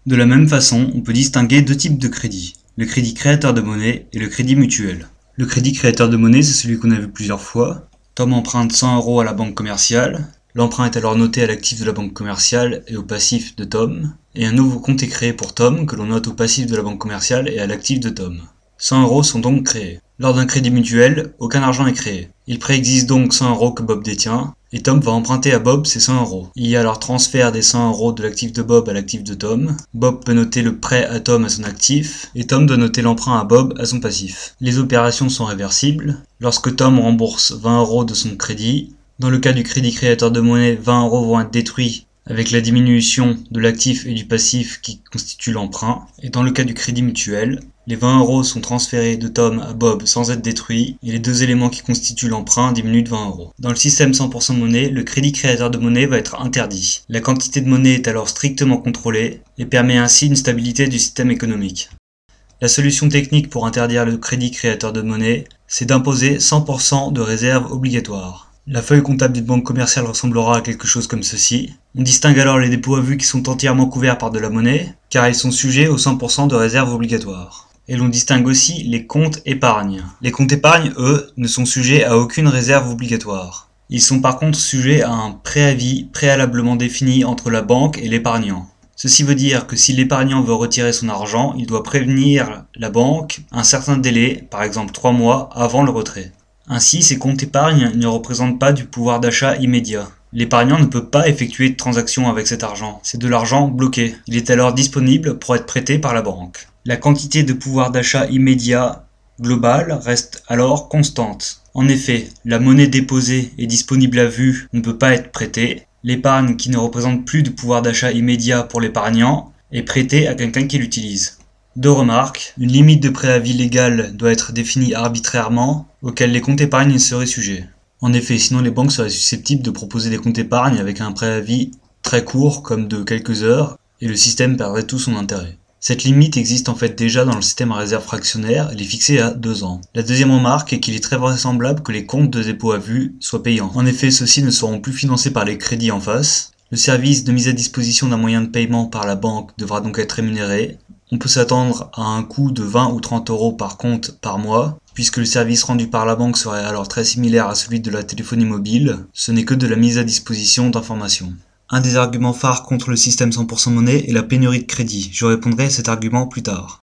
De la même façon, on peut distinguer deux types de crédits, le crédit créateur de monnaie et le crédit mutuel. Le crédit créateur de monnaie, c'est celui qu'on a vu plusieurs fois. Tom emprunte 100 € à la banque commerciale. L'emprunt est alors noté à l'actif de la banque commerciale et au passif de Tom. Et un nouveau compte est créé pour Tom que l'on note au passif de la banque commerciale et à l'actif de Tom. 100 € sont donc créés. Lors d'un crédit mutuel, aucun argent est créé. Il préexiste donc 100 € que Bob détient, et Tom va emprunter à Bob ces 100 €. Il y a alors transfert des 100 € de l'actif de Bob à l'actif de Tom. Bob peut noter le prêt à Tom à son actif, et Tom doit noter l'emprunt à Bob à son passif. Les opérations sont réversibles. Lorsque Tom rembourse 20 € de son crédit, dans le cas du crédit créateur de monnaie, 20 € vont être détruits avec la diminution de l'actif et du passif qui constitue l'emprunt. Et dans le cas du crédit mutuel, les 20 € sont transférés de Tom à Bob sans être détruits, et les deux éléments qui constituent l'emprunt diminuent de 20 €. Dans le système 100% monnaie, le crédit créateur de monnaie va être interdit. La quantité de monnaie est alors strictement contrôlée, et permet ainsi une stabilité du système économique. La solution technique pour interdire le crédit créateur de monnaie, c'est d'imposer 100% de réserve obligatoire. La feuille comptable d'une banque commerciale ressemblera à quelque chose comme ceci. On distingue alors les dépôts à vue qui sont entièrement couverts par de la monnaie, car ils sont sujets aux 100% de réserve obligatoire. Et l'on distingue aussi les comptes épargne. Les comptes épargne, eux, ne sont sujets à aucune réserve obligatoire. Ils sont par contre sujets à un préavis préalablement défini entre la banque et l'épargnant. Ceci veut dire que si l'épargnant veut retirer son argent, il doit prévenir la banque un certain délai, par exemple 3 mois, avant le retrait. Ainsi, ces comptes épargne ne représentent pas du pouvoir d'achat immédiat. L'épargnant ne peut pas effectuer de transactions avec cet argent, c'est de l'argent bloqué. Il est alors disponible pour être prêté par la banque. La quantité de pouvoir d'achat immédiat globale reste alors constante. En effet, la monnaie déposée et disponible à vue ne peut pas être prêtée. L'épargne qui ne représente plus de pouvoir d'achat immédiat pour l'épargnant est prêtée à quelqu'un qui l'utilise. Deux remarques. Une limite de préavis légal doit être définie arbitrairement, auquel les comptes épargne seraient sujets. En effet, sinon les banques seraient susceptibles de proposer des comptes épargne avec un préavis très court, comme de quelques heures, et le système perdrait tout son intérêt. Cette limite existe en fait déjà dans le système à réserve fractionnaire, elle est fixée à 2 ans. La deuxième remarque est qu'il est très vraisemblable que les comptes de dépôt à vue soient payants. En effet, ceux-ci ne seront plus financés par les crédits en face. Le service de mise à disposition d'un moyen de paiement par la banque devra donc être rémunéré. On peut s'attendre à un coût de 20 ou 30 € par compte par mois, puisque le service rendu par la banque serait alors très similaire à celui de la téléphonie mobile. Ce n'est que de la mise à disposition d'informations. Un des arguments phares contre le système 100% monnaie est la pénurie de crédit. Je répondrai à cet argument plus tard.